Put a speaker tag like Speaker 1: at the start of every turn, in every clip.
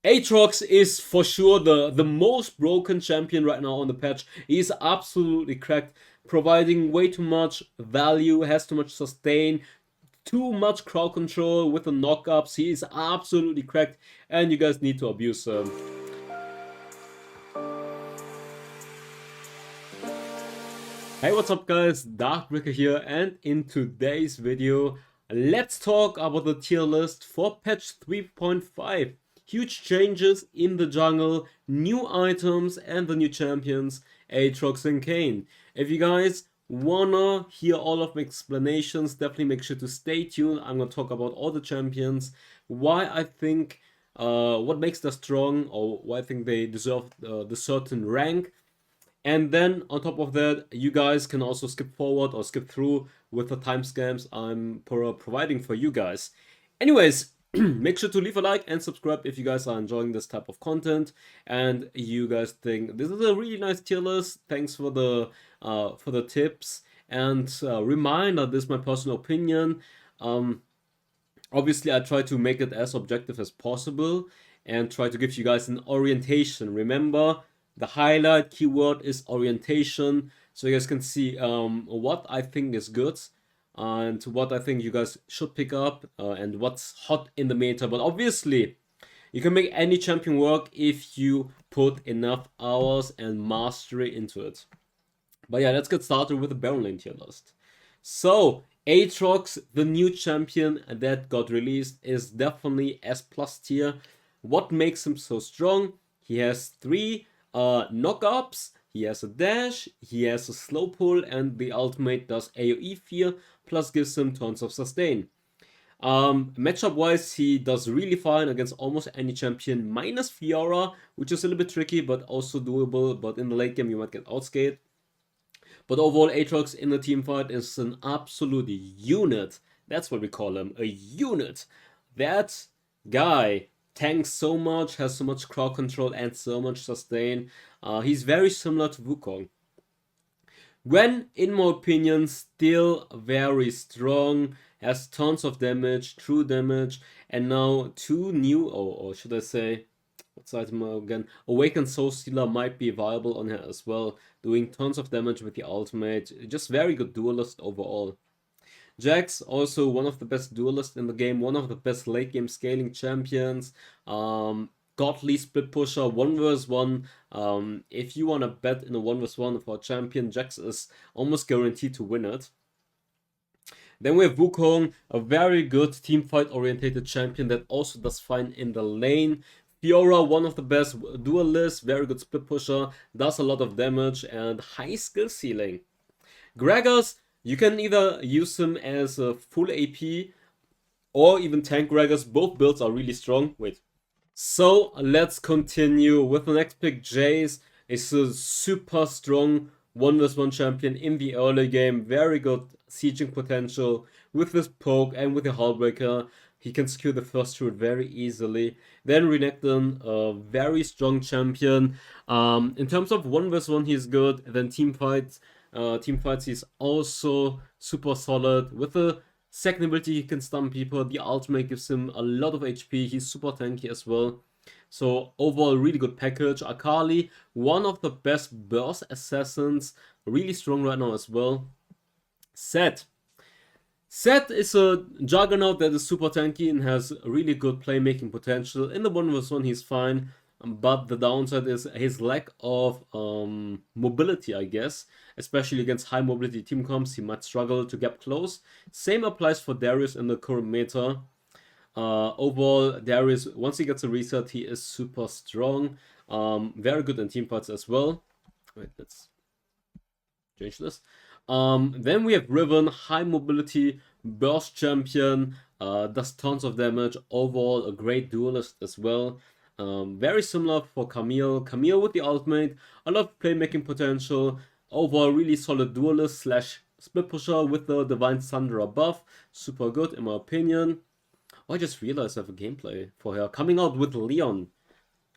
Speaker 1: Aatrox is for sure the most broken champion right now on the patch. He's absolutely cracked, providing way too much value, has too much sustain, too much crowd control with the knockups. He is absolutely cracked, and you guys need to abuse him. Hey, what's up guys, Darkbreaker here, and in today's video, let's talk about the tier list for patch 3.5. Huge changes in the jungle, new items, and the new champions, Aatrox and Kayn. If you guys wanna hear all of my explanations, definitely make sure to stay tuned. I'm gonna talk about all the champions, why I think, what makes them strong, or why I think they deserve the certain rank. And then on top of that, you guys can also skip forward or skip through with the timestamps I'm providing for you guys. Anyways, make sure to leave a like and subscribe if you guys are enjoying this type of content and you guys think this is a really nice tier list. Thanks for the tips, and reminder, this is my personal opinion. Obviously I try to make it as objective as possible and try to give you guys an orientation. Remember, the highlight keyword is orientation, so you guys can see what I think is good and what I think you guys should pick up and what's hot in the meta. But obviously, you can make any champion work if you put enough hours and mastery into it. But yeah, let's get started with the Baron Lane tier list. So, Aatrox, the new champion that got released, is definitely S+ tier. What makes him so strong? He has 3 knockups, he has a dash, he has a slow pull, and the ultimate does AoE fear, plus gives him tons of sustain. Matchup wise, he does really fine against almost any champion, minus Fiora, which is a little bit tricky, but also doable, but in the late game you might get outscaled. But overall, Aatrox in the team fight is an absolute unit. That's what we call him, a unit. That guy tanks so much, has so much crowd control and so much sustain. He's very similar to Wukong. Gwen, in my opinion, still very strong, has tons of damage, true damage, and now 2 new, or should I say, what's the item again? Awakened Soul Stealer might be viable on her as well, doing tons of damage with the ultimate. Just very good duelist overall. Jax, also one of the best duelists in the game, one of the best late game scaling champions. Godly split pusher, 1 vs 1. If you want to bet in a 1 vs 1 for a champion, Jax is almost guaranteed to win it. Then we have Wukong, a very good teamfight orientated champion that also does fine in the lane. Fiora, one of the best duelists, very good split pusher, does a lot of damage and high skill ceiling. Gragas, you can either use him as a full AP or even tank Gragas. Both builds are really strong. Wait. So let's continue with the next pick. Jace is a super strong 1 vs 1 champion in the early game. Very good sieging potential with this poke and with the Hullbreaker. He can secure the first route very easily. Then Renekton, a very strong champion. In terms of 1 vs 1, he's good. Then teamfights, he's also super solid. With the second ability, he can stun people. The ultimate gives him a lot of HP. He's super tanky as well. So overall, really good package. Akali, one of the best burst assassins. Really strong right now as well. Sett is a juggernaut that is super tanky and has really good playmaking potential. In the 1 vs 1 he's fine, but the downside is his lack of mobility, I guess. Especially against high mobility team comps, he might struggle to get close. Same applies for Darius in the current meta. Overall, Darius, once he gets a reset, he is super strong. Very good in teamfights as well. Wait, let's change this. Then we have Riven, high mobility, burst champion, does tons of damage. Overall, a great duelist as well. Very similar for Camille. Camille with the ultimate, a lot of playmaking potential. Overall, really solid duelist slash split pusher with the Divine Thunder buff. Super good in my opinion. Oh, I just realized I have a gameplay for her coming out with Leon.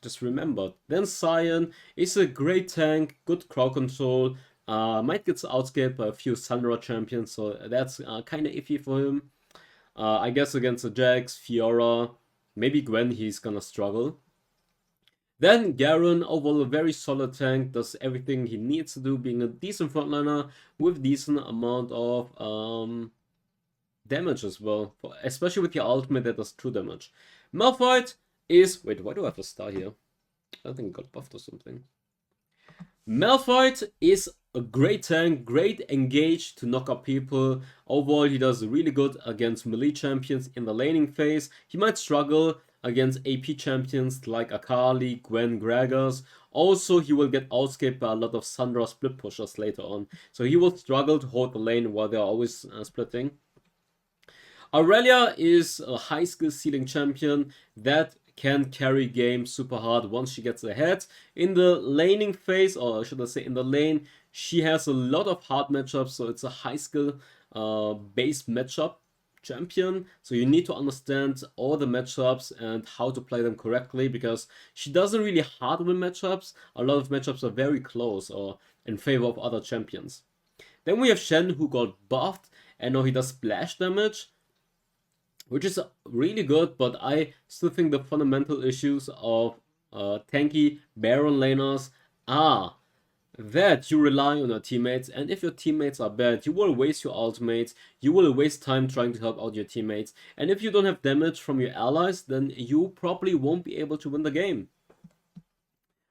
Speaker 1: Just remembered. Then Sion is a great tank, good crowd control. Might get outscaled by a few Sandra champions, so that's kind of iffy for him. I guess against the Jax, Fiora, maybe Gwen, he's gonna struggle. Then Garen, overall a very solid tank, does everything he needs to do, being a decent frontliner with decent amount of damage as well, especially with your ultimate that does true damage. Malphite is... Wait, why do I have a star here? I think it got buffed or something. Malphite is a great tank, great engage to knock up people. Overall, he does really good against melee champions in the laning phase. He might struggle against AP champions like Akali, Gwen, Gragas. Also, he will get outscaped by a lot of Sandra split pushers later on. So he will struggle to hold the lane while they're always splitting. Aurelia is a high skill ceiling champion that can carry games super hard once she gets ahead. In the laning phase, or should I say in the lane, she has a lot of hard matchups, so it's a high skill based matchup champion. So you need to understand all the matchups and how to play them correctly, because she doesn't really hard win matchups. A lot of matchups are very close or in favor of other champions. Then we have Shen, who got buffed, and now he does splash damage, which is really good, but I still think the fundamental issues of tanky Baron laners are that you rely on your teammates, and if your teammates are bad, you will waste your ultimates, you will waste time trying to help out your teammates, and if you don't have damage from your allies, then you probably won't be able to win the game.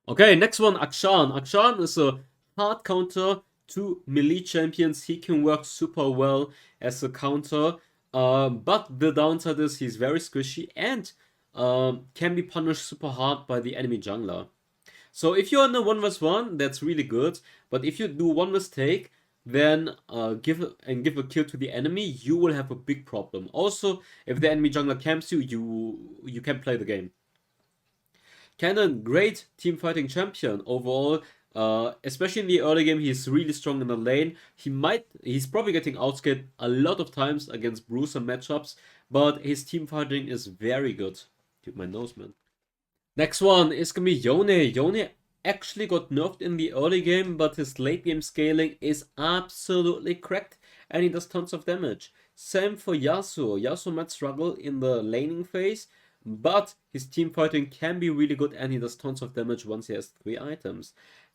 Speaker 1: Okay, next one, Akshan. Akshan is a hard counter to melee champions. He can work super well as a counter. But the downside is he's very squishy and can be punished super hard by the enemy jungler. So if you're in a 1v1, that's really good. But if you do one mistake, then give a kill to the enemy, you will have a big problem. Also, if the enemy jungler camps you, you can play the game. Cannon, great team fighting champion overall. Especially in the early game, he's really strong in the lane. He's probably getting outscared a lot of times against Bruiser matchups, but his team fighting is very good. Dude, my nose, man. Next one is gonna be Yone. Yone actually got nerfed in the early game, but his late game scaling is absolutely cracked, and he does tons of damage. Same for Yasuo. Yasuo might struggle in the laning phase, but his team fighting can be really good, and he does tons of damage once he has 3 items.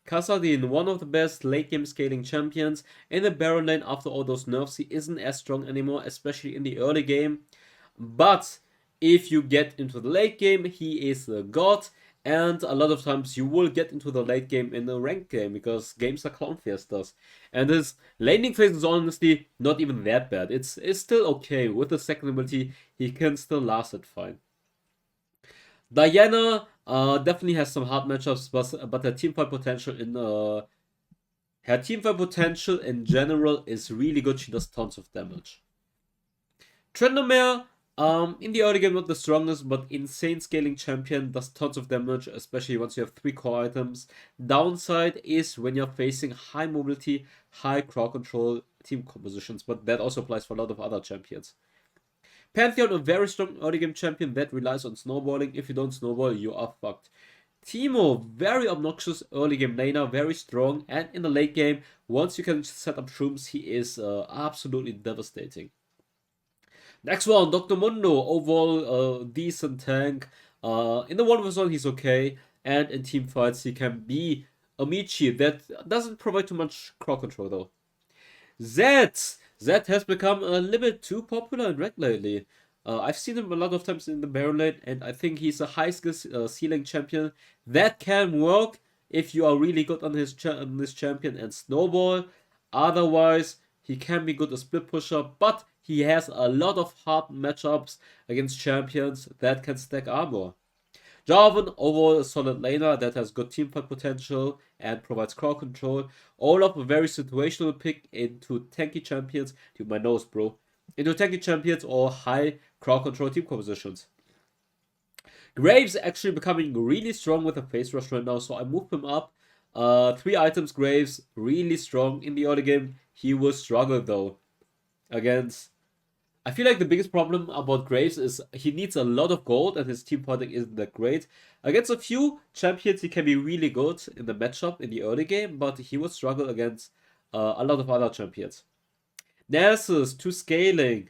Speaker 1: Kassadin, one of the best late game scaling champions. In the Baron lane, after all those nerfs, he isn't as strong anymore, especially in the early game. But if you get into the late game, he is a god. And a lot of times you will get into the late game in a ranked game, because games are clown fiestas. And his laning phase is honestly not even that bad. It's still okay. With the second ability, he can still last it fine. Diana definitely has some hard matchups, but her teamfight potential in general is really good. She does tons of damage. Tryndamere, in the early game not the strongest, but insane scaling champion, does tons of damage, especially once you have 3 core items. Downside is when you're facing high mobility, high crowd control team compositions, but that also applies for a lot of other champions. Pantheon, a very strong early game champion that relies on snowballing. If you don't snowball, you are fucked. Teemo, very obnoxious early game laner, very strong, and in the late game, once you can set up shrooms, he is absolutely devastating. Next one, Dr. Mundo, overall decent tank. In the 1v1 he's okay, and in team fights he can be a Michi that doesn't provide too much crowd control though. Zed has become a little bit too popular in red lately. I've seen him a lot of times in the Baron lane, and I think he's a high skill ceiling champion that can work if you are really good on this champion and snowball. Otherwise, he can be good as split pusher, but he has a lot of hard matchups against champions that can stack armor. Jarvan, overall a solid laner that has good teamfight potential and provides crowd control. Olaf, a very situational pick into tanky champions. Dude, my nose, bro. Into tanky champions or high crowd control team compositions. Graves actually becoming really strong with a face rush right now, so I moved him up. 3 items Graves, really strong in the early game. He will struggle though against... I feel like the biggest problem about Graves is he needs a lot of gold and his team fighting isn't that great. Against a few champions he can be really good in the matchup in the early game, but he will struggle against a lot of other champions. Nasus, too scaling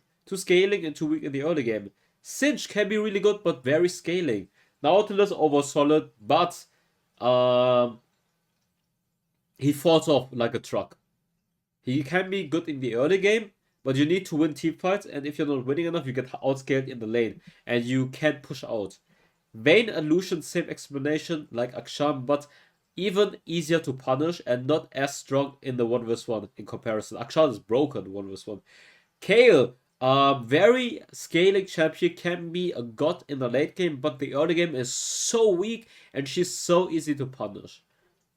Speaker 1: and too weak in the early game. Singe can be really good but very scaling. Nautilus over solid, but um, he falls off like a truck. He can be good in the early game, but you need to win team fights, and if you're not winning enough, you get outscaled in the lane, and you can't push out. Vayne and Lucian, same explanation like Aksham, but even easier to punish and not as strong in the 1v1 in comparison. Aksham is broken 1v1. Kayle, very scaling champion, can be a god in the late game, but the early game is so weak and she's so easy to punish.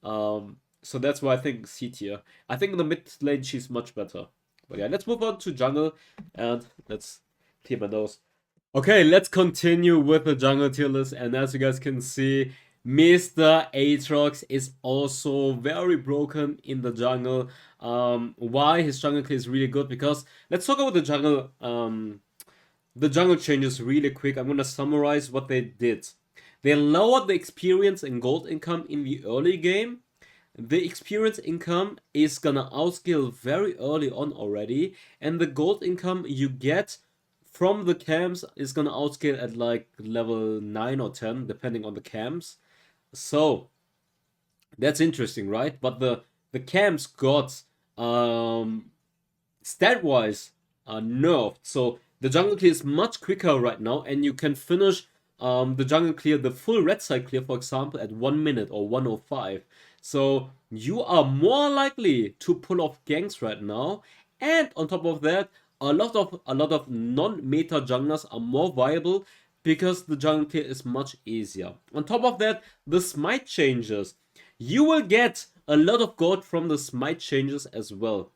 Speaker 1: So that's why I think C tier. I think in the mid lane she's much better. But yeah, let's move on to jungle and let's clear my nose. Okay, let's continue with the jungle tier list. And as you guys can see, Mr. Aatrox is also very broken in the jungle. Why his jungle clear is really good? Because let's talk about the jungle. The jungle changes really quick. I'm gonna summarize what they did. They lowered the experience and gold income in the early game. The experience income is gonna outscale very early on already, and the gold income you get from the camps is gonna outscale at like level 9 or 10, depending on the camps. So that's interesting, right? But the camps got stat-wise nerfed. So the jungle clear is much quicker right now, and you can finish the jungle clear, the full red side clear, for example, at 1 minute or 1:05. So you are more likely to pull off ganks right now, and on top of that, a lot of non-meta junglers are more viable because the jungle clear is much easier. On top of that, the smite changes. You will get a lot of gold from the smite changes as well.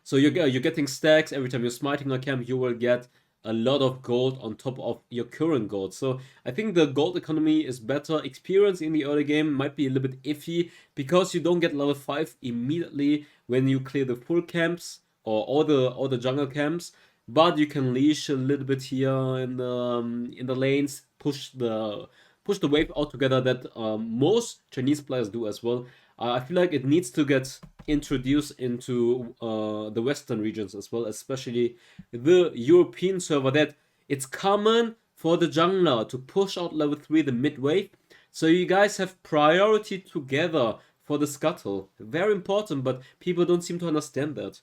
Speaker 1: So you're getting stacks every time you're smiting a camp. You will get a lot of gold on top of your current gold. So I think the gold economy is better. Experience in the early game might be a little bit iffy because you don't get level 5 immediately when you clear the full camps or all the jungle camps. But you can leash a little bit here in the lanes, push the wave out together that most Chinese players do as well. I feel like it needs to get introduced into the Western regions as well, especially the European server, that it's common for the jungler to push out level 3 the mid wave, so you guys have priority together for the scuttle. Very important, but people don't seem to understand that.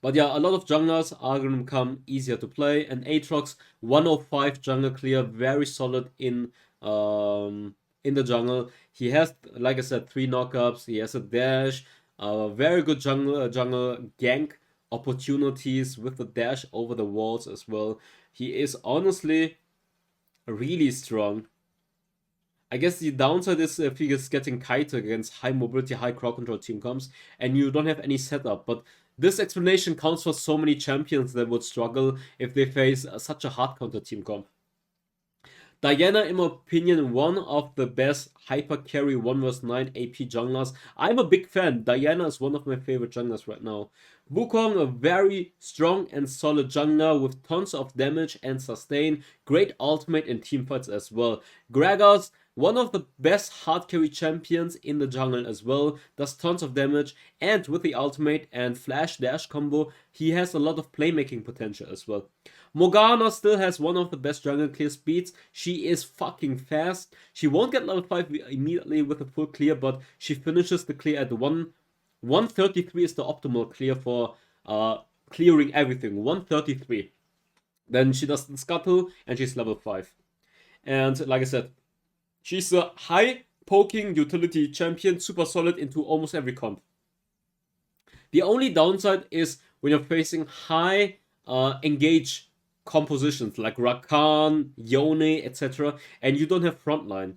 Speaker 1: But yeah, a lot of junglers are going to become easier to play, and Aatrox 105 jungle clear, very solid in the jungle. He has, like I said, 3 knockups. He has a dash, very good jungle gank opportunities with the dash over the walls as well. He is honestly really strong. I guess the downside is if he is getting kited against high mobility, high crowd control team comps, and you don't have any setup. But this explanation counts for so many champions that would struggle if they face such a hard counter team comp. Diana, in my opinion, one of the best hyper carry 1 vs 9 AP junglers. I'm a big fan. Diana is one of my favorite junglers right now. Wukong, a very strong and solid jungler with tons of damage and sustain. Great ultimate in teamfights as well. Gragas, one of the best hard carry champions in the jungle as well. Does tons of damage, and with the ultimate and flash dash combo, he has a lot of playmaking potential as well. Morgana still has one of the best jungle clear speeds. She is fucking fast. She won't get level 5 immediately with a full clear, but she finishes the clear at 133 is the optimal clear for clearing everything. 133. Then she does the scuttle and she's level 5. And like I said, she's a high poking utility champion, super solid into almost every comp. The only downside is when you're facing high engage compositions like Rakan, Yone, etc., and you don't have frontline.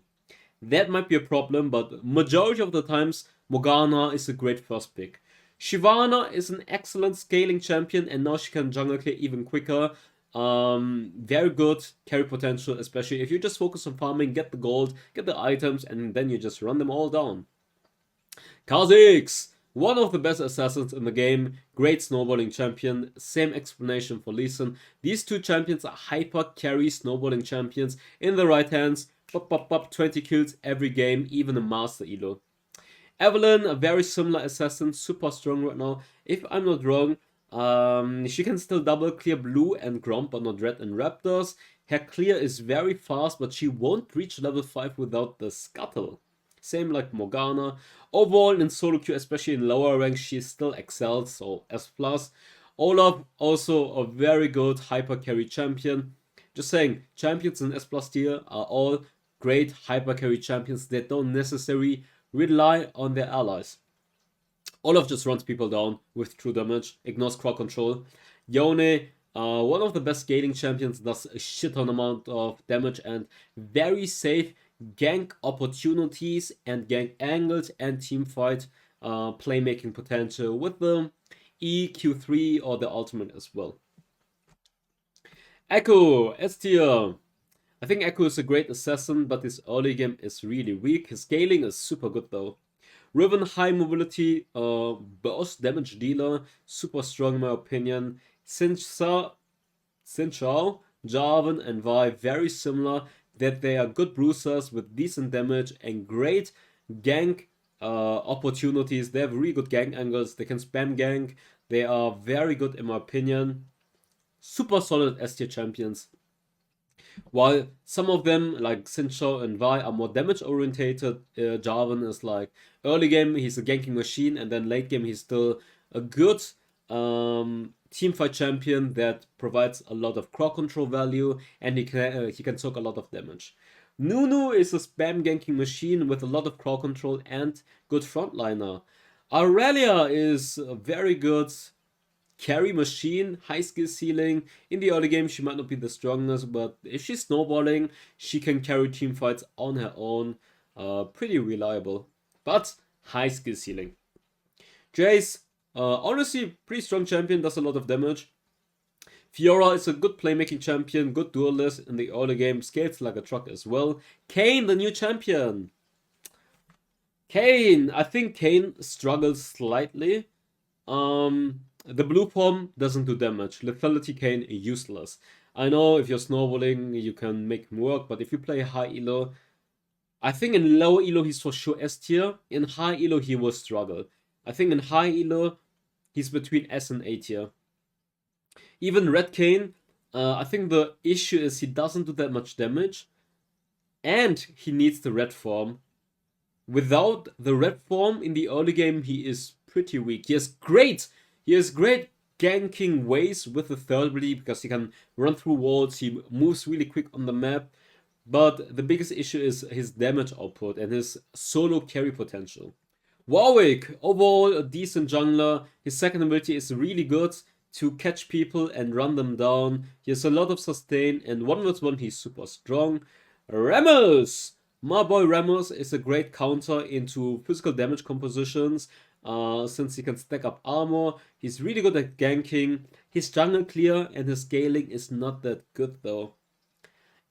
Speaker 1: That might be a problem, but majority of the times, Morgana is a great first pick. Shyvana is an excellent scaling champion, and now she can jungle clear even quicker. Very good carry potential, especially if you just focus on farming, get the gold, get the items, and then you just run them all down. Kha'Zix, one of the best assassins in the game, great snowballing champion, same explanation for Lee Sin. These two champions are hyper carry snowballing champions in the right hands. 20 kills every game, even a master elo. Evelyn, a very similar assassin, super strong right now. If I'm not wrong, she can still double clear blue and gromp, but not red and raptors. Her clear is very fast, but she won't reach level 5 without the scuttle. Same like Morgana. Overall in solo queue, especially in lower ranks, she still excels, so S+. Olaf, also a very good hyper carry champion. Just saying, champions in S+ tier are all great hyper carry champions that don't necessarily rely on their allies. Olaf just runs people down with true damage, ignores crowd control. Yone, one of the best scaling champions, does a shit ton amount of damage and very safe gank opportunities and gank angles and teamfight playmaking potential with the E, Q3 or the ultimate as well. Echo, S tier. I think Echo is a great assassin, but his early game is really weak. His scaling is super good though. Riven, high mobility, burst damage dealer, super strong in my opinion. Xin Chao, Jarvan, and Vi, very similar, that they are good bruisers with decent damage and great gank opportunities. They have really good gank angles, they can spam gank, they are very good in my opinion. Super solid S tier champions. While some of them, like Xin Chao and Vi, are more damage orientated, Jarvan is like early game he's a ganking machine, and then late game he's still a good teamfight champion that provides a lot of crowd control value, and he can soak a lot of damage. Nunu is a spam ganking machine with a lot of crowd control and good frontliner. Aurelia is a very good carry machine, high skill ceiling. In the early game, she might not be the strongest, but if she's snowballing, she can carry team fights on her own. Pretty reliable, but high skill ceiling. Jace, honestly, pretty strong champion, does a lot of damage. Fiora is a good playmaking champion, good duelist in the early game, scales like a truck as well. Kayn, the new champion. Kayn, I think Kayn struggles slightly. The blue form doesn't do damage. Lethality Kayn useless. I know if you're snowballing, you can make him work, but if you play high elo, I think in low elo he's for sure S tier. In high elo he will struggle. I think in high elo he's between S and A tier. Even Red Kayn, I think the issue is he doesn't do that much damage, and he needs the red form. Without the red form in the early game, he is pretty weak. He has great ganking ways with the third ability because he can run through walls, he moves really quick on the map, but the biggest issue is his damage output and his solo carry potential. Warwick, overall a decent jungler. His second ability is really good to catch people and run them down. He has a lot of sustain, and 1v1 he's super strong. Ramos! My boy Ramos is a great counter into physical damage compositions, since he can stack up armor. He's really good at ganking. His jungle clear and his scaling is not that good though.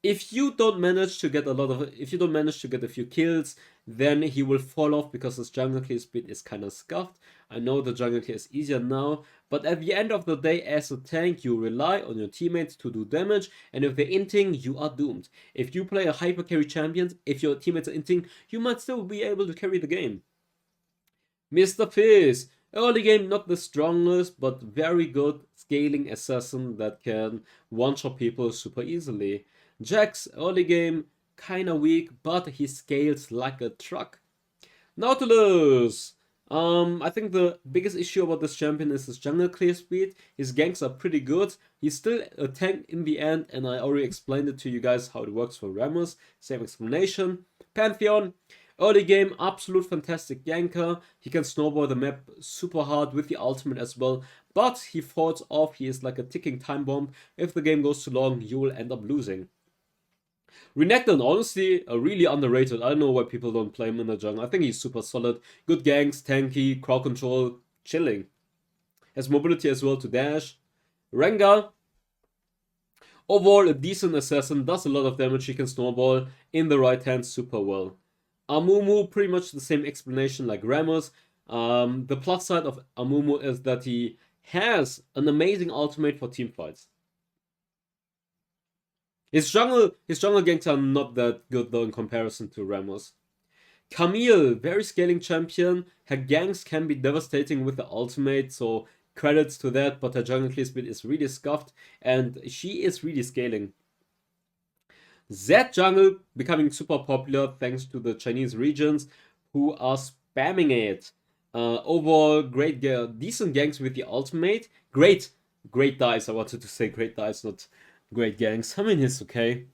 Speaker 1: If you don't manage to get a few kills, then he will fall off because his jungle clear speed is kind of scuffed. I know the jungle clear is easier now, but at the end of the day, as a tank, you rely on your teammates to do damage, and if they're inting, you are doomed. If you play a hyper carry champion, if your teammates are inting, you might still be able to carry the game. Mr. Fizz, early game not the strongest, but very good scaling assassin that can one-shot people super easily. Jax, early game, kinda weak, but he scales like a truck. Nautilus! I think the biggest issue about this champion is his jungle clear speed. His ganks are pretty good. He's still a tank in the end, and I already explained it to you guys how it works for Ramos. Same explanation. Pantheon, early game, absolute fantastic ganker. He can snowball the map super hard with the ultimate as well, but he falls off. He is like a ticking time bomb. If the game goes too long, you will end up losing. Renekton, honestly, really underrated. I don't know why people don't play him in the jungle. I think he's super solid. Good ganks, tanky, crowd control, chilling. Has mobility as well to dash. Rengar, overall a decent assassin, does a lot of damage. He can snowball in the right hand super well. Amumu, pretty much the same explanation like Ramos. The plus side of Amumu is that he has an amazing ultimate for teamfights. His jungle ganks are not that good though in comparison to Ramos. Camille, very scaling champion. Her ganks can be devastating with the ultimate, so credits to that, but her jungle clear speed is really scuffed, and she is really scaling. Z jungle becoming super popular thanks to the Chinese regions who are spamming it. Overall, decent ganks with the ultimate. Great dice. I wanted to say great dice, not great ganks. I mean, it's okay.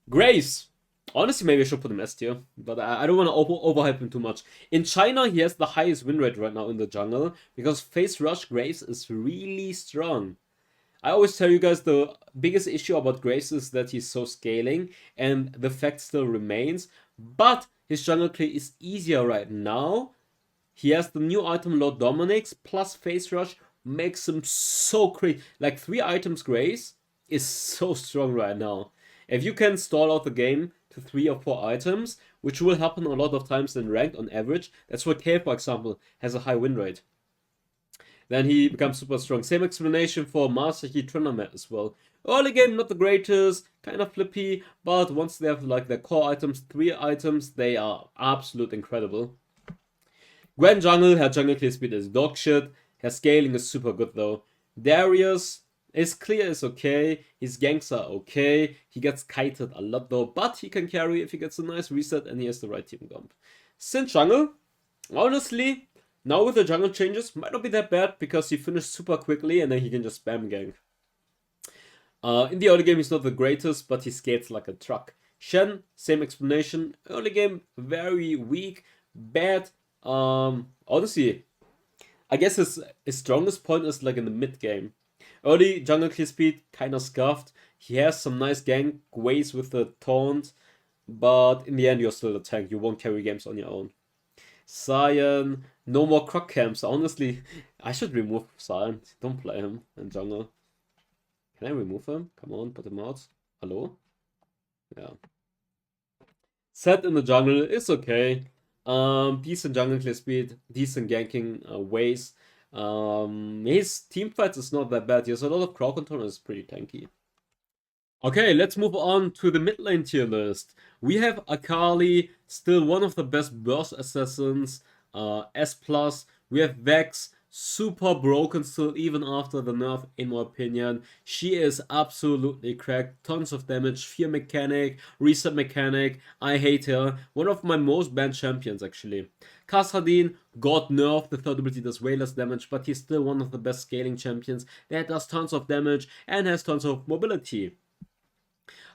Speaker 1: Graves. Honestly, maybe I should put him S tier, but I don't want to overhype him too much. In China, he has the highest win rate right now in the jungle because face rush Graves is really strong. I always tell you guys the biggest issue about Graves is that he's so scaling, and the fact still remains. But his jungle clear is easier right now. He has the new item Lord Dominic's plus face rush makes him so crazy. Like 3 items Graves is so strong right now. If you can stall out the game to 3 or 4 items, which will happen a lot of times in ranked on average, that's why Kale, for example, has a high win rate. Then he becomes super strong. Same explanation for Master Yi Trinamet as well. Early game, not the greatest, kind of flippy, but once they have like their core items, 3 items, they are absolute incredible. Grand Jungle, her jungle clear speed is dog shit. Her scaling is super good though. Darius, his clear is okay. His ganks are okay. He gets kited a lot though, but he can carry if he gets a nice reset and he has the right team comp. Sin jungle, honestly, now with the jungle changes, might not be that bad because he finished super quickly and then he can just spam gank. In the early game, he's not the greatest, but he skates like a truck. Shen, same explanation. Early game, very weak, bad. Honestly, I guess his strongest point is like in the mid game. Early jungle clear speed, kind of scuffed. He has some nice gank ways with the taunt, but in the end, you're still a tank. You won't carry games on your own. Sion, no more croc camps. Honestly, I should remove Sion. Don't play him in jungle. Can I remove him? Come on, put him out. Hello? Yeah. Set in the jungle is okay. Decent jungle clear speed, decent ganking ways. His team fights is not that bad. He has a lot of crowd control and is pretty tanky. Okay, let's move on to the mid lane tier list. We have Akali, still one of the best burst assassins, S+. We have Vex, super broken still even after the nerf in my opinion. She is absolutely cracked, tons of damage, fear mechanic, reset mechanic, I hate her. One of my most banned champions actually. Kassadin got nerfed, the third ability does way less damage, but he's still one of the best scaling champions that does tons of damage and has tons of mobility.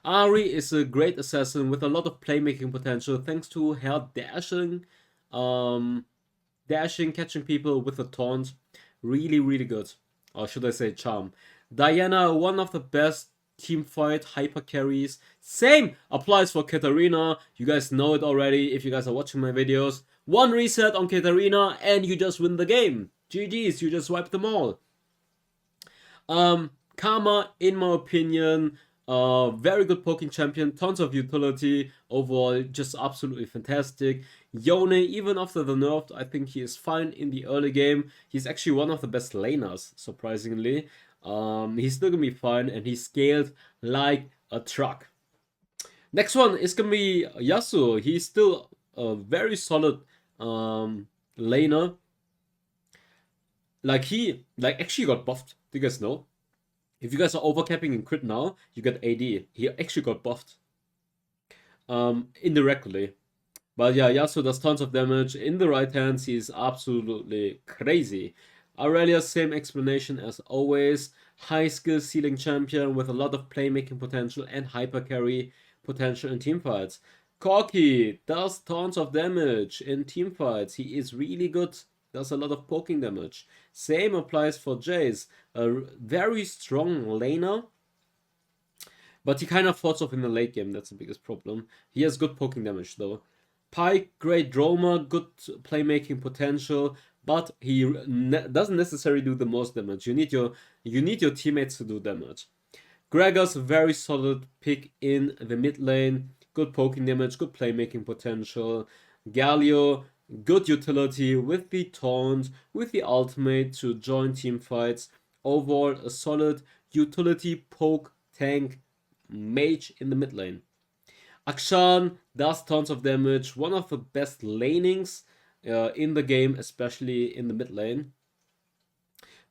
Speaker 1: Ari is a great assassin with a lot of playmaking potential thanks to her dashing, catching people with a taunt. Really, really good. Or should I say charm. Diana, one of the best teamfight hyper carries. Same applies for Katarina. You guys know it already if you guys are watching my videos. One reset on Katarina and you just win the game. GG's, you just wipe them all. Karma, in my opinion, very good poking champion, tons of utility, overall just absolutely fantastic. Yone, even after the nerf, I think he is fine in the early game. He's actually one of the best laners, surprisingly. He's still gonna be fine and he's scaled like a truck. Next one is gonna be Yasuo. He's still a very solid laner. He actually got buffed. Do you guys know? If you guys are overcapping in crit now, you get AD. He actually got buffed. Indirectly. But yeah, Yasuo does tons of damage. In the right hands, he's absolutely crazy. Aurelia, same explanation as always. High skill ceiling champion with a lot of playmaking potential and hyper carry potential in teamfights. Corki does tons of damage in teamfights. He is really good. Does a lot of poking damage. Same applies for Jace. A very strong laner. But he kind of falls off in the late game. That's the biggest problem. He has good poking damage though. Pyke, great Droma, good playmaking potential. But he doesn't necessarily do the most damage. You need your teammates to do damage. Gregor's very solid pick in the mid lane. Good poking damage, good playmaking potential. Galio, good utility with the taunt, with the ultimate to join team fights. Overall, a solid utility poke tank mage in the mid lane. Akshan does tons of damage, one of the best lanings in the game, especially in the mid lane.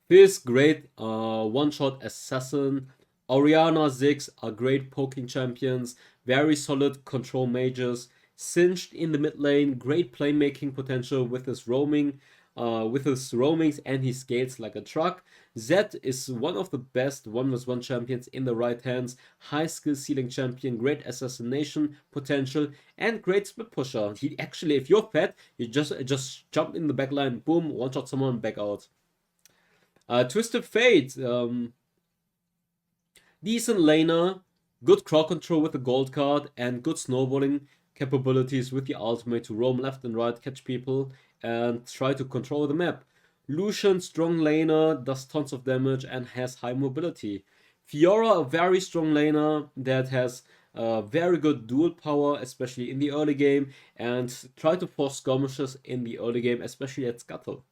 Speaker 1: This great one-shot assassin. Orianna, Ziggs are great poking champions, very solid control mages. Singed in the mid lane, great playmaking potential with his roaming, with his roamings, and he scales like a truck. Zed is one of the best 1v1 champions in the right hands, high skill ceiling champion, great assassination potential, and great split pusher. He actually, if you're fat, you just jump in the backline, boom, one shot someone, back out. Twisted Fate, decent laner, good crowd control with the gold card, and good snowballing capabilities with the ultimate to roam left and right, catch people, and try to control the map. Lucian, strong laner, does tons of damage and has high mobility. Fiora, a very strong laner that has very good dual power, especially in the early game, and try to force skirmishes in the early game, especially at Scuttle.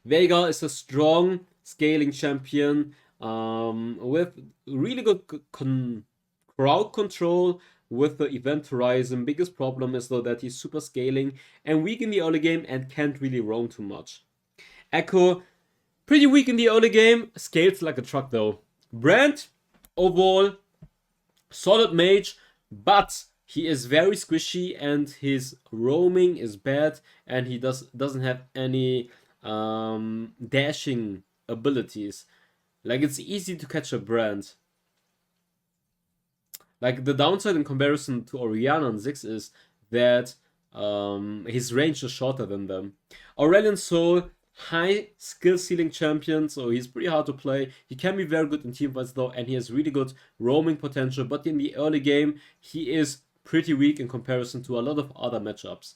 Speaker 1: Veigar is a strong scaling champion with really good crowd control with the event horizon. Biggest problem is though that he's super scaling and weak in the early game and can't really roam too much. Echo, pretty weak in the early game, scales like a truck though. Brand, overall, solid mage, but he is very squishy and his roaming is bad and he doesn't have any dashing abilities. Like, it's easy to catch a Brand. Like, the downside in comparison to Orianna and Ziggs is that his range is shorter than them. Aurelion Sol, high skill ceiling champion, so he's pretty hard to play. He can be very good in teamfights though, and he has really good roaming potential, but in the early game, he is pretty weak in comparison to a lot of other matchups.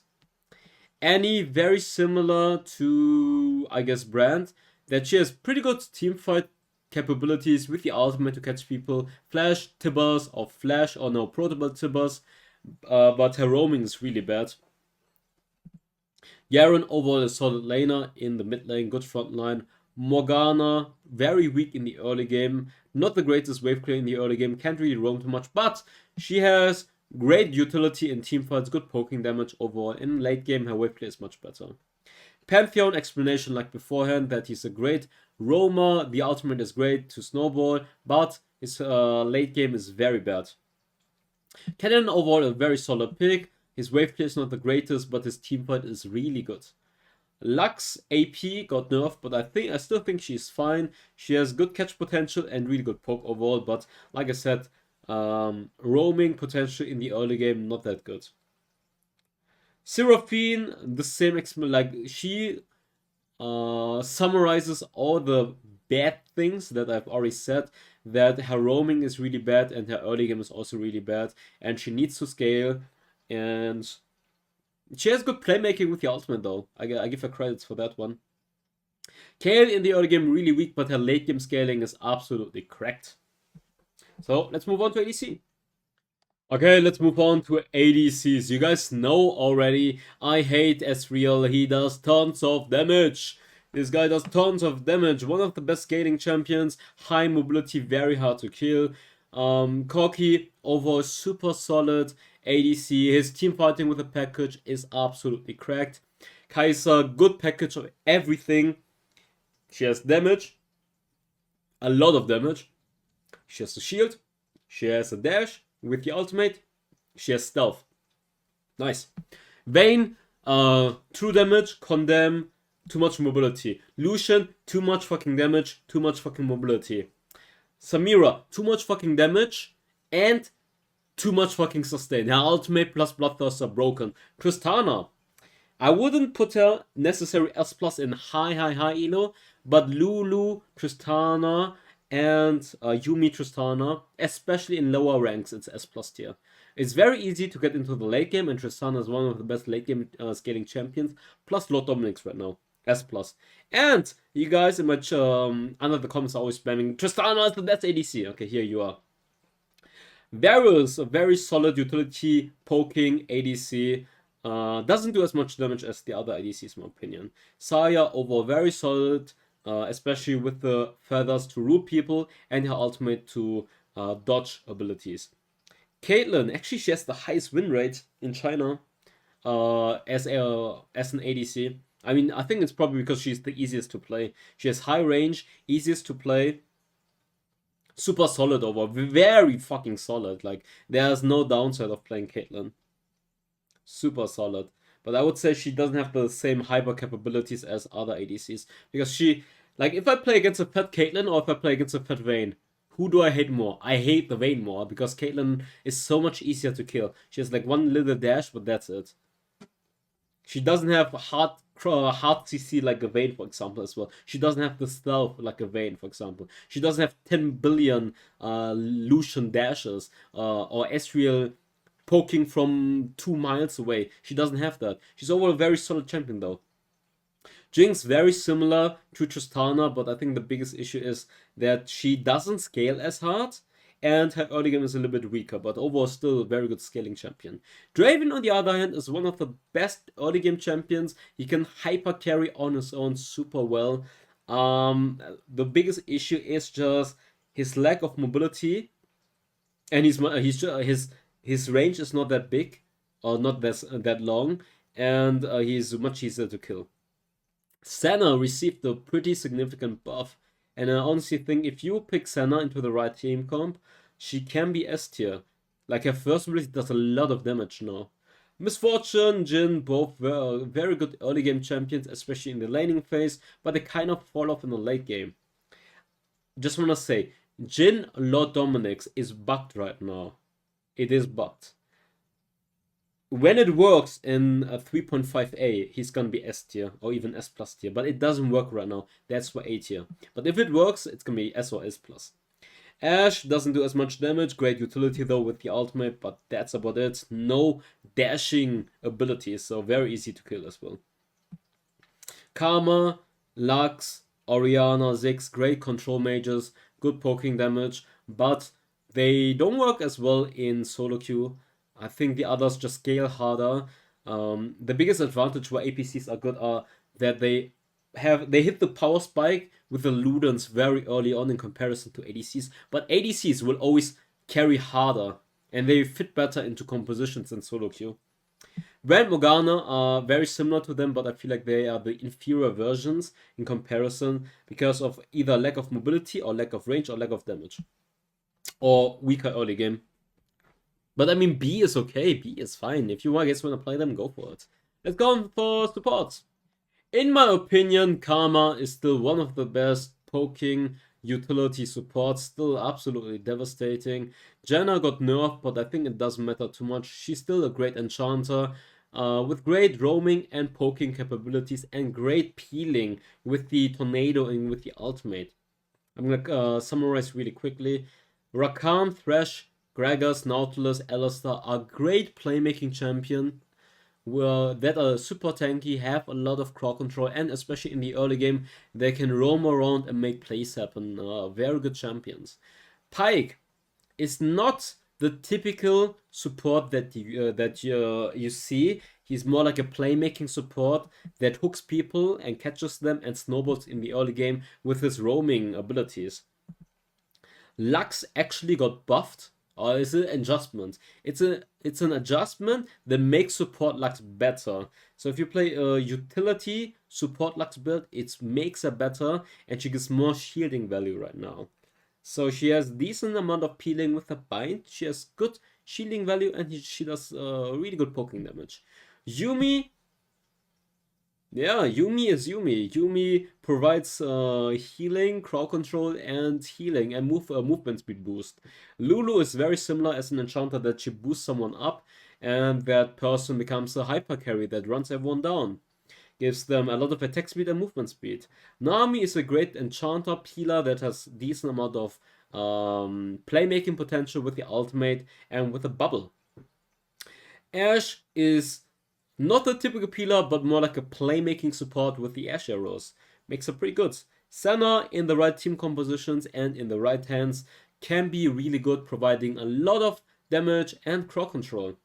Speaker 1: Annie, very similar to, I guess, Brand, that she has pretty good teamfight capabilities with the ultimate to catch people, flash Tibbers or flash or no protoball Tibbers, but her roaming is really bad. Yaren overall a solid laner in the mid lane, good front line. Morgana, very weak in the early game, not the greatest wave clear in the early game, can't really roam too much, but she has great utility in teamfights, good poking damage overall. In late game, her wave clear is much better. Pantheon, explanation like beforehand, that he's a great roamer, the ultimate is great to snowball, but his late game is very bad. Cannon overall a very solid pick, his wave clear is not the greatest, but his teamfight is really good. Lux AP got nerfed, but I still think she's fine. She has good catch potential and really good poke overall, but like I said, roaming potential in the early game, not that good. Seraphine, the same, like, she summarizes all the bad things that I've already said, that her roaming is really bad and her early game is also really bad, and she needs to scale, and she has good playmaking with the ultimate though. I give her credits for that one. Kayle in the early game really weak, but her late game scaling is absolutely cracked. So let's move on to ADC. Okay, let's move on to ADCs. You guys know already, I hate Ezreal. He does tons of damage. This guy does tons of damage. One of the best scaling champions. High mobility, very hard to kill. Corki, overall super solid ADC. His team fighting with a package is absolutely cracked. Kai'Sa, good package of everything. She has damage. A lot of damage. She has a shield. She has a dash. With the ultimate, she has stealth. Nice. Vayne, true damage, condemn, too much mobility. Lucian, too much fucking damage, too much fucking mobility. Samira, too much fucking damage, and too much fucking sustain. Her ultimate plus Bloodthirst are broken. Tristana, I wouldn't put her necessary S plus in high elo, but Lulu, Tristana, and Yuumi Tristana, especially in lower ranks, it's S plus tier. It's very easy to get into the late game, and Tristana is one of the best late game scaling champions, plus Lord Dominik's right now, S plus. And you guys in my under the comments are always spamming, Tristana is the best ADC. Okay, here you are. Varus, a very solid utility poking ADC. Doesn't do as much damage as the other ADCs in my opinion. Saya, overall very solid. Especially with the feathers to root people and her ultimate to dodge abilities. Caitlyn, actually she has the highest win rate in China as an ADC. I mean, I think it's probably because she's the easiest to play. She has high range, easiest to play, Super solid over, very fucking solid. Like, there's no downside of playing Caitlyn. Super solid. But I would say she doesn't have the same hyper capabilities as other ADCs. Because she, like, if I play against a fat Caitlyn or if I play against a fat Vayne, who do I hate more? I hate the Vayne more because Caitlyn is so much easier to kill. She has like one little dash, but that's it. She doesn't have hard CC like a Vayne, for example, as well. She doesn't have the stealth like a Vayne, for example. She doesn't have 10 billion Lucian dashes or Ezreal poking from 2 miles away. She doesn't have that. She's overall a very solid champion, though. Jinx, very similar to Tristana, but I think the biggest issue is that she doesn't scale as hard, and her early game is a little bit weaker, but overall still a very good scaling champion. Draven, on the other hand, is one of the best early game champions. He can hyper carry on his own super well. The biggest issue is just his lack of mobility, and his range is not that big or not that long, and he's much easier to kill. Senna received a pretty significant buff, and I honestly think if you pick Senna into the right team comp, she can be S tier. Like, her first ability does a lot of damage now. Misfortune, Jhin, both were very good early game champions, especially in the laning phase, but they kind of fall off in the late game. Just wanna say, Jhin Lord Dominic's is bugged right now. It is bugged. When it works in 3.5a, he's gonna be S tier or even S plus tier, but it doesn't work right now. That's why A tier. But if it works, it's gonna be S or S plus. Ashe doesn't do as much damage, great utility though with the ultimate, but that's about it. No dashing abilities, so very easy to kill as well. Karma, Lux, Orianna, Ziggs, great control mages, good poking damage, but they don't work as well in solo queue. I think the others just scale harder. The biggest advantage why APCs are good are that they hit the power spike with the Ludens very early on in comparison to ADCs, but ADCs will always carry harder and they fit better into compositions than solo queue. Brand Morgana are very similar to them, but I feel like they are the inferior versions in comparison because of either lack of mobility or lack of range or lack of damage. Or weaker early game. But I mean, B is okay, B is fine. If you guys want to play them, go for it. Let's go on for supports. In my opinion, Karma is still one of the best poking utility supports, still absolutely devastating. Janna got nerfed, but I think it doesn't matter too much. She's still a great enchanter with great roaming and poking capabilities and great peeling with the tornado and with the ultimate. I'm gonna summarize really quickly. Rakan, Thresh, Gragas, Nautilus, Alistar are great playmaking champion that are super tanky, have a lot of crowd control, and especially in the early game, they can roam around and make plays happen. Very good champions. Pyke is not the typical support that you see. He's more like a playmaking support that hooks people and catches them and snowballs in the early game with his roaming abilities. Lux actually got buffed. Or is it an adjustment? It's an adjustment that makes support Lux better. So if you play a utility support Lux build, it makes her better and she gets more shielding value right now. So she has decent amount of peeling with her bind. She has good shielding value and she does really good poking damage. Yuumi. Yeah, Yuumi is Yuumi. Yuumi provides healing, crowd control, and healing and movement speed boost. Lulu is very similar as an enchanter that she boosts someone up and that person becomes a hyper carry that runs everyone down. Gives them a lot of attack speed and movement speed. Nami is a great enchanter peeler that has decent amount of playmaking potential with the ultimate and with a bubble. Ashe is not a typical peeler, but more like a playmaking support with the Ashe arrows. Makes her pretty good. Senna, in the right team compositions and in the right hands, can be really good, providing a lot of damage and crowd control.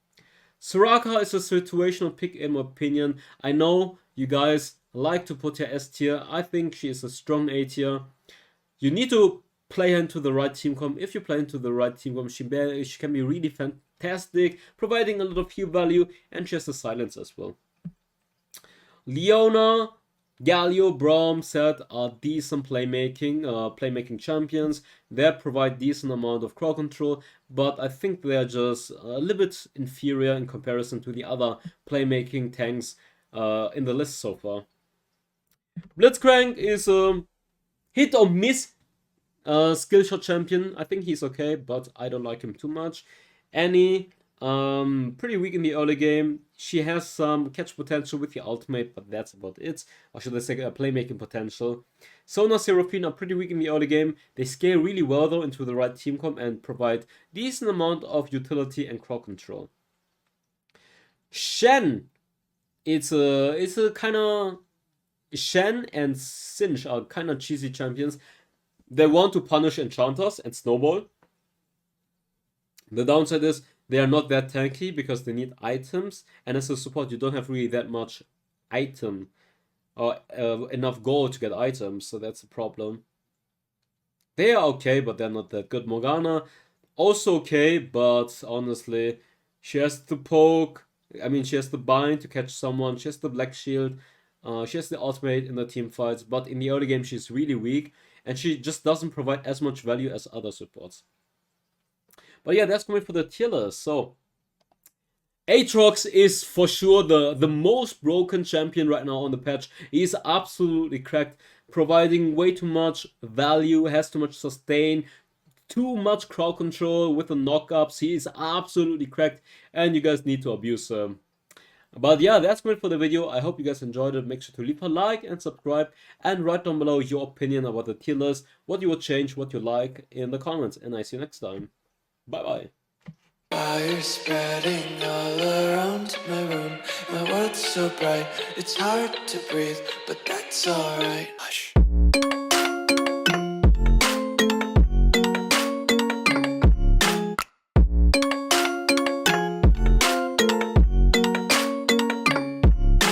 Speaker 1: Soraka is a situational pick in my opinion. I know you guys like to put her S tier. I think she is a strong A tier. You need to play her into the right team comp. If you play into the right team comp, she can be really fantastic, providing a lot of heal value, and she has the silence as well. Leona, Galio, Braum, Set are decent playmaking champions. They provide decent amount of crowd control, but I think they're just a little bit inferior in comparison to the other playmaking tanks in the list so far. Blitzcrank is a hit or miss skill shot champion. I think he's okay, but I don't like him too much. Annie, pretty weak in the early game. She has some catch potential with the ultimate, but that's about it. Or should I say playmaking potential. Sona, Seraphine are pretty weak in the early game. They scale really well though into the right team comp and provide decent amount of utility and crowd control. Shen, it's a kind of Shen and Singe are kind of cheesy champions. They want to punish enchanters and snowball. The downside is they are not that tanky because they need items, and as a support you don't have really that much item or enough gold to get items, so that's a problem. They are okay, but they're not that good. Morgana, also okay, but honestly, she has to poke. I mean, she has to bind to catch someone. She has the black shield. She has the ultimate in the team fights, but in the early game she's really weak, and she just doesn't provide as much value as other supports. But yeah, that's coming for the tier list. So Aatrox is for sure the most broken champion right now on the patch. He's absolutely cracked, providing way too much value, has too much sustain, too much crowd control with the knockups. He is absolutely cracked, and you guys need to abuse him. But yeah, that's it for the video. I hope you guys enjoyed it. Make sure to leave a like and subscribe, and write down below your opinion about the tier list, what you would change, what you like in the comments, and I see you next time. Bye bye.
Speaker 2: Fire spreading all around my room. My world's so bright, it's hard to breathe, but that's alright.